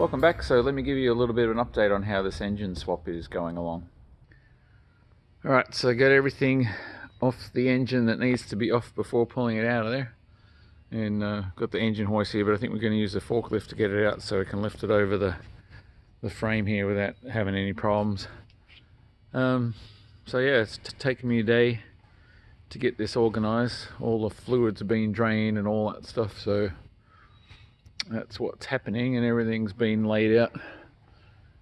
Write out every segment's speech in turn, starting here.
Welcome back. So let me give you a little bit of an update on how this engine swap is going along. Alright, so I got everything off the engine that needs to be off before pulling it out of there. And got the engine hoist here, but I think we're going to use the forklift to get it out so we can lift it over the frame here without having any problems. So yeah, it's taken me a day to get this organized. All the fluids are being drained and all that stuff, so that's what's happening, and everything's been laid out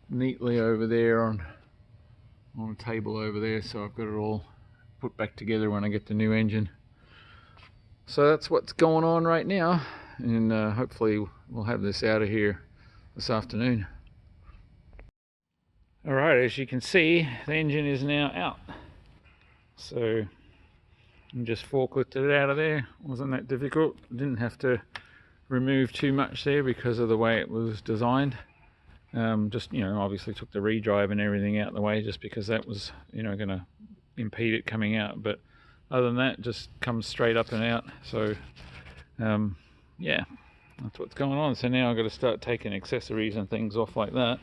neatly over there on a table over there, so I've got it all put back together when I get the new engine. So that's what's going on right now, and hopefully we'll have this out of here this afternoon. Alright, as you can see, the engine is now out. So I just forklifted it out of there. Wasn't that difficult. Didn't have to remove too much there because of the way it was designed. Just, obviously took the redrive and everything out of the way just because that was, going to impede it coming out. But other than that, just comes straight up and out. So, yeah, that's what's going on. So now I've got to start taking accessories and things off like that.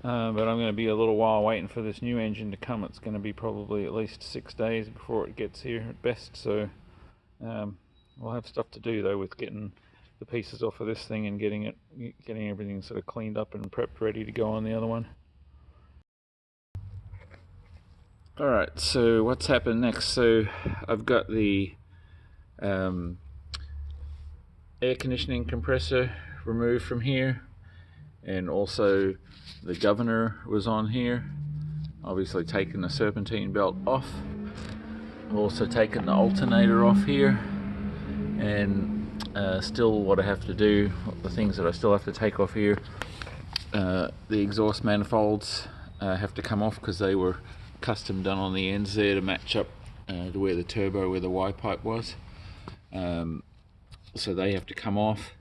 But I'm going to be a little while waiting for this new engine to come. It's going to be probably at least 6 days before it gets here at best. So, we'll have stuff to do though with getting the pieces off of this thing and getting everything sort of cleaned up and prepped ready to go on the other one. Alright, so what's happened next? So I've got the air conditioning compressor removed from here, and also the governor was on here. Obviously taken the serpentine belt off. I've also taken the alternator off here, and still what I have to do, the things that I still have to take off here, the exhaust manifolds have to come off because they were custom done on the ends there to match up to where the Y pipe was. So they have to come off,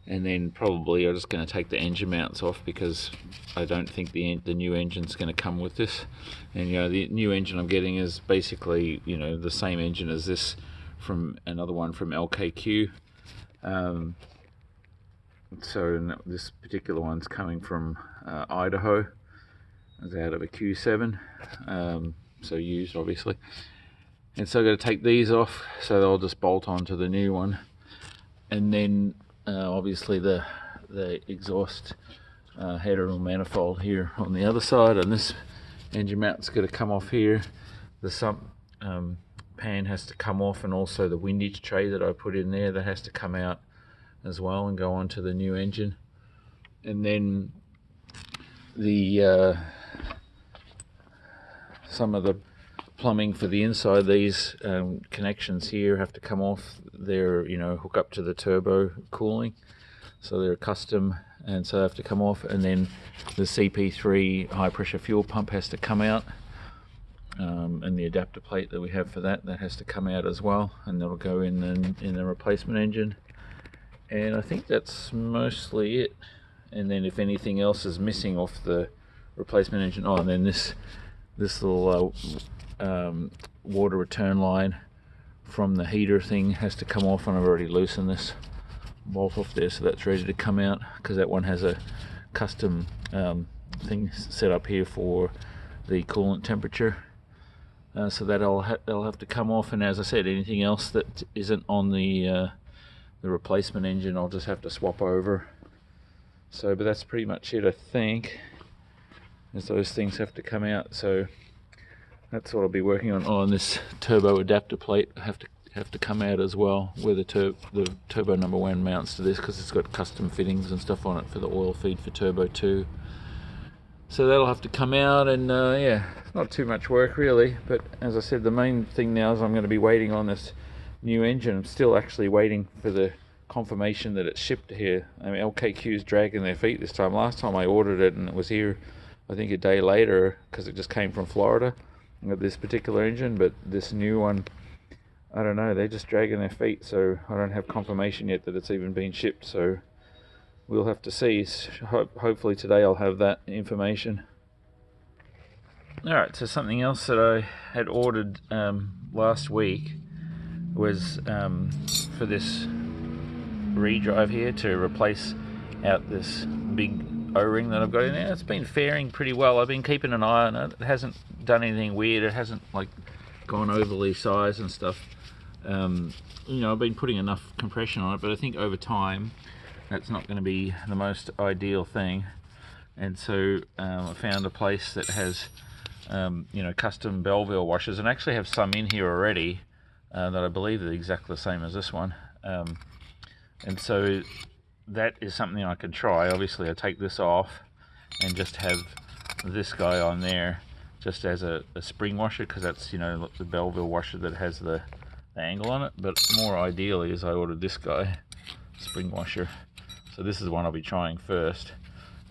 and then probably I'm just going to take the engine mounts off because I don't think the new engine's going to come with this. And the new engine I'm getting is basically the same engine as this, from another one from LKQ. So this particular one's coming from Idaho. It's out of a Q7, so used obviously. And so I've got to take these off, so they'll just bolt onto the new one. And then obviously the exhaust header and manifold here on the other side, and this engine mount's got to come off here. The sump pan has to come off, and also the windage tray that I put in there, that has to come out as well and go onto the new engine. And then the some of the plumbing for the inside, these connections here have to come off. They're hook up to the turbo cooling, so they're custom, and so they have to come off. And then the CP3 high pressure fuel pump has to come out. And the adapter plate that we have for that has to come out as well, and that'll go in the replacement engine. And I think that's mostly it. And then if anything else is missing off the replacement engine, and then this little water return line from the heater thing has to come off, and I've already loosened this bolt off there, so that's ready to come out, because that one has a custom thing set up here for the coolant temperature. So that'll have to come off, and as I said, anything else that isn't on the replacement engine I'll just have to swap over. So, but that's pretty much it, I think, as those things have to come out. So that's what I'll be working on. And this turbo adapter plate have to come out as well, where the turbo number 1 mounts to this, because it's got custom fittings and stuff on it for the oil feed for turbo 2. So that'll have to come out, and yeah, it's not too much work really. But as I said, the main thing now is I'm going to be waiting on this new engine. I'm still actually waiting for the confirmation that it's shipped here. I mean, LKQ's dragging their feet this time. Last time I ordered it and it was here, I think a day later, because it just came from Florida, this particular engine. But this new one, I don't know, they're just dragging their feet, so I don't have confirmation yet that it's even been shipped. So we'll have to see. Hopefully today I'll have that information. Alright, so something else that I had ordered last week was for this redrive here, to replace out this big O-ring that I've got in there. It's been faring pretty well. I've been keeping an eye on it. It hasn't done anything weird. It hasn't like gone overly sized and stuff. You know, I've been putting enough compression on it, but I think over time that's not going to be the most ideal thing. And so I found a place that has you know, custom Belleville washers, and I actually have some in here already that I believe are exactly the same as this one. And so that is something I could try. Obviously I take this off and just have this guy on there just as a spring washer, because that's, you know, the Belleville washer that has the angle on it. But more ideally is I ordered this guy, spring washer. So this is the one I'll be trying first,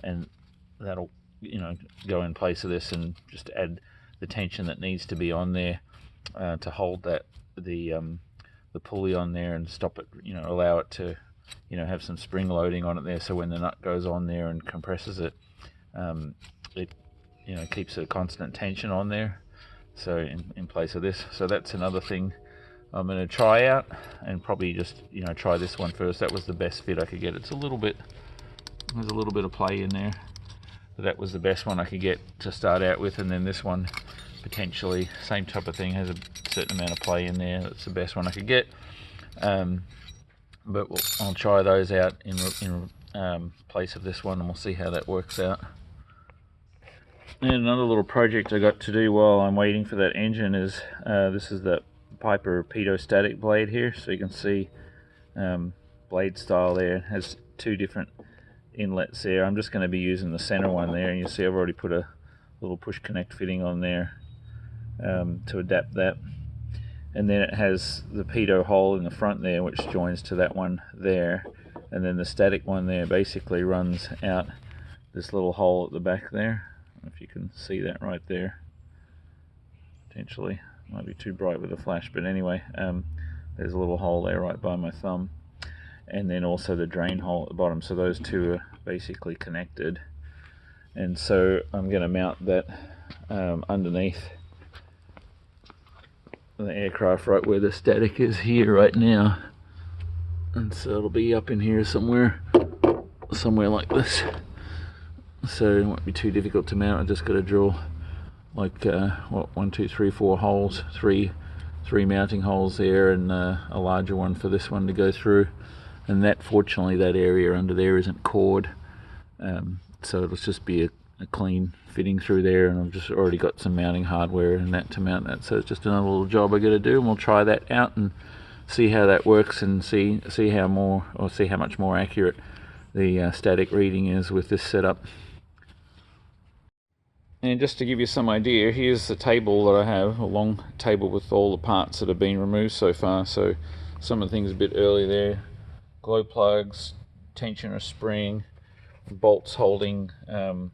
and that'll, you know, go in place of this and just add the tension that needs to be on there to hold that the pulley on there and stop it, you know, allow it to, you know, have some spring loading on it there, so when the nut goes on there and compresses it, it, you know, keeps a constant tension on there, so in place of this. So that's another thing I'm going to try out, and probably just, you know, try this one first. That was the best fit I could get. It's a little bit, there's a little bit of play in there. That was the best one I could get to start out with, and then this one potentially same type of thing, has a certain amount of play in there. That's the best one I could get, but I'll try those out in place of this one, and we'll see how that works out. And another little project I got to do while I'm waiting for that engine is this is the Piper pedostatic blade here. So you can see blade style there. It has two different inlets there. I'm just going to be using the center one there, and you see I've already put a little push connect fitting on there to adapt that. And then it has the pedo hole in the front there, which joins to that one there, and then the static one there basically runs out this little hole at the back there. I don't know if you can see that right there. Potentially might be too bright with a flash, but anyway, there's a little hole there right by my thumb, and then also the drain hole at the bottom. So those two are basically connected, and so I'm going to mount that underneath the aircraft right where the static is here right now, and so it'll be up in here somewhere like this. So it won't be too difficult to mount. I just got to drill like what, 1, 2, 3, 4 holes, three mounting holes there, and a larger one for this one to go through. And that, fortunately, that area under there isn't cored, so it'll just be a clean fitting through there, and I've just already got some mounting hardware and that to mount that. So it's just another little job I got to do, and we'll try that out and see how that works, and see how much more accurate the static reading is with this setup. And just to give you some idea, here's the table that I have, a long table with all the parts that have been removed so far. So some of the things a bit early there, glow plugs, tensioner spring, bolts holding the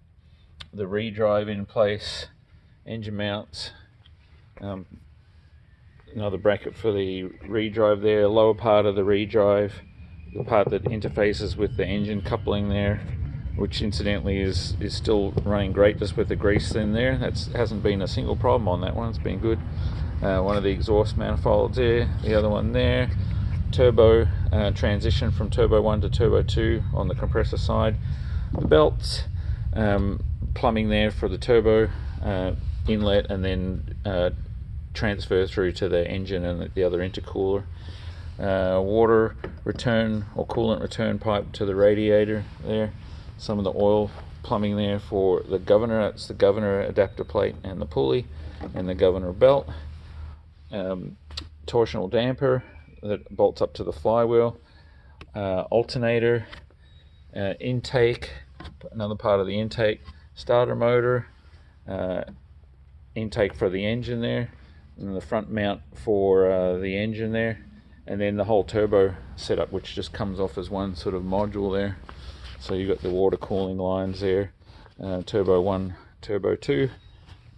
redrive in place, engine mounts, another bracket for the redrive there, lower part of the redrive, the part that interfaces with the engine coupling there, which incidentally is still running great just with the grease in there. That hasn't been a single problem on that one, it's been good. One of the exhaust manifolds there, the other one there, turbo transition from turbo 1 to turbo 2 on the compressor side, the belts, plumbing there for the turbo inlet, and then transfer through to the engine and the other intercooler. Water return or coolant return pipe to the radiator there. Some of the oil plumbing there for the governor. That's the governor adapter plate and the pulley, and the governor belt. Torsional damper that bolts up to the flywheel. Alternator, intake, another part of the intake, starter motor, intake for the engine there, and the front mount for the engine there, and then the whole turbo setup, which just comes off as one sort of module there. So you've got the water cooling lines there, turbo 1, turbo 2,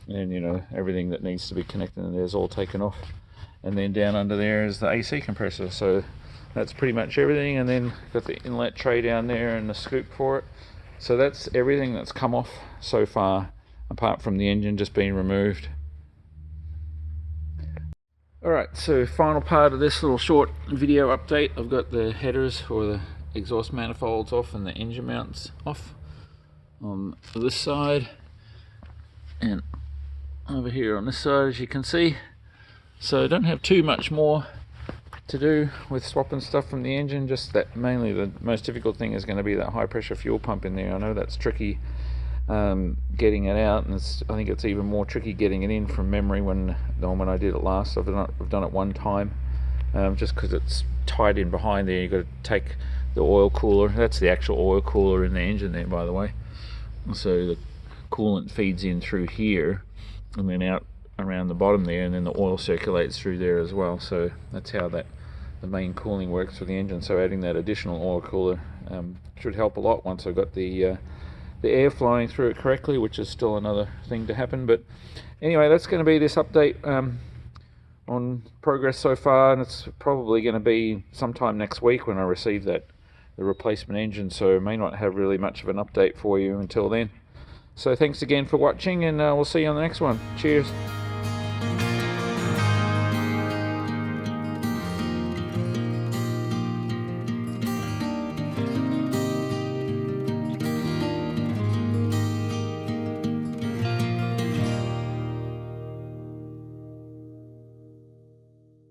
and you know, everything that needs to be connected in there is all taken off. And then down under there is the AC compressor. So that's pretty much everything, and then got the inlet tray down there and the scoop for it. So that's everything that's come off so far, apart from the engine just being removed. Alright, so final part of this little short video update. I've got the headers or the exhaust manifolds off and the engine mounts off. on this side and over here on this side, as you can see. So I don't have too much more to do with swapping stuff from the engine, just that mainly the most difficult thing is going to be that high pressure fuel pump in there. I know that's tricky getting it out, and I think it's even more tricky getting it in from memory than when I did it last. I've done it one time, just because it's tied in behind there. You've got to take the oil cooler, that's the actual oil cooler in the engine there, by the way, so the coolant feeds in through here and then out around the bottom there, and then the oil circulates through there as well. So that's how the main cooling works for the engine. So adding that additional oil cooler should help a lot once I've got the air flowing through it correctly, which is still another thing to happen. But anyway, that's going to be this update on progress so far, and it's probably going to be sometime next week when I receive the replacement engine, so I may not have really much of an update for you until then. So thanks again for watching, and we'll see you on the next one. Cheers.